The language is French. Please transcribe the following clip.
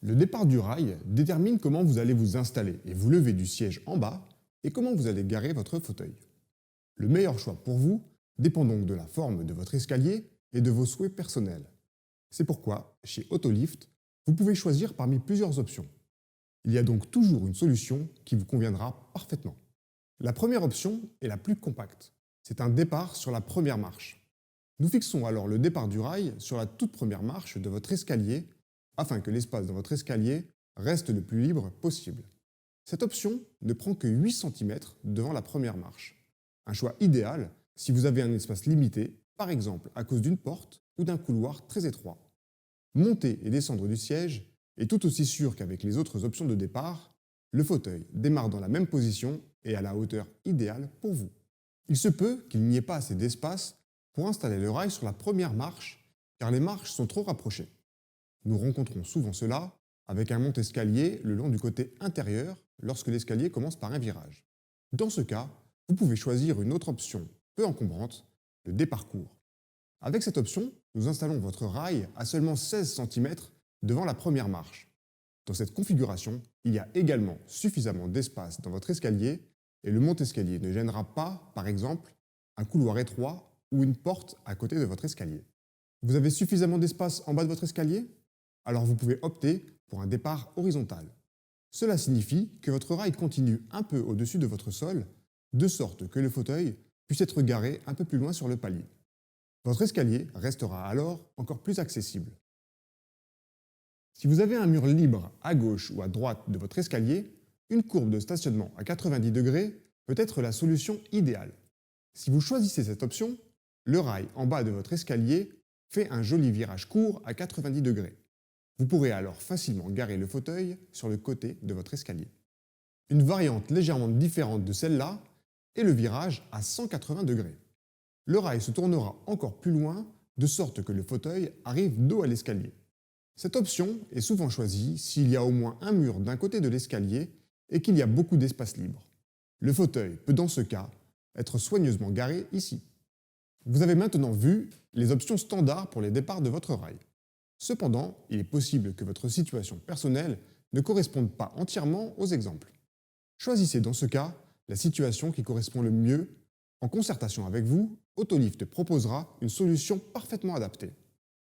Le départ du rail détermine comment vous allez vous installer et vous lever du siège en bas et comment vous allez garer votre fauteuil. Le meilleur choix pour vous dépend donc de la forme de votre escalier et de vos souhaits personnels. C'est pourquoi, chez Autolift, vous pouvez choisir parmi plusieurs options. Il y a donc toujours une solution qui vous conviendra parfaitement. La première option est la plus compacte. C'est un départ sur la première marche. Nous fixons alors le départ du rail sur la toute première marche de votre escalier afin que l'espace dans votre escalier reste le plus libre possible. Cette option ne prend que 8 cm devant la première marche. Un choix idéal si vous avez un espace limité, par exemple à cause d'une porte ou d'un couloir très étroit. Monter et descendre du siège est tout aussi sûr qu'avec les autres options de départ. Le fauteuil démarre dans la même position et à la hauteur idéale pour vous. Il se peut qu'il n'y ait pas assez d'espace pour installer le rail sur la première marche car les marches sont trop rapprochées. Nous rencontrons souvent cela avec un monte-escalier le long du côté intérieur lorsque l'escalier commence par un virage. Dans ce cas, vous pouvez choisir une autre option peu encombrante, le départ court. Avec cette option, nous installons votre rail à seulement 16 cm devant la première marche. Dans cette configuration, il y a également suffisamment d'espace dans votre escalier et le monte-escalier ne gênera pas, par exemple, un couloir étroit ou une porte à côté de votre escalier. Vous avez suffisamment d'espace en bas de votre escalier? Alors vous pouvez opter pour un départ horizontal. Cela signifie que votre rail continue un peu au-dessus de votre sol, de sorte que le fauteuil puisse être garé un peu plus loin sur le palier. Votre escalier restera alors encore plus accessible. Si vous avez un mur libre à gauche ou à droite de votre escalier, une courbe de stationnement à 90 degrés peut être la solution idéale. Si vous choisissez cette option, le rail en bas de votre escalier fait un joli virage court à 90 degrés. Vous pourrez alors facilement garer le fauteuil sur le côté de votre escalier. Une variante légèrement différente de celle-là est le virage à 180 degrés. Le rail se tournera encore plus loin de sorte que le fauteuil arrive dos à l'escalier. Cette option est souvent choisie s'il y a au moins un mur d'un côté de l'escalier et qu'il y a beaucoup d'espace libre. Le fauteuil peut dans ce cas être soigneusement garé ici. Vous avez maintenant vu les options standards pour les départs de votre rail. Cependant, il est possible que votre situation personnelle ne corresponde pas entièrement aux exemples. Choisissez dans ce cas la situation qui correspond le mieux. En concertation avec vous, Autolift proposera une solution parfaitement adaptée.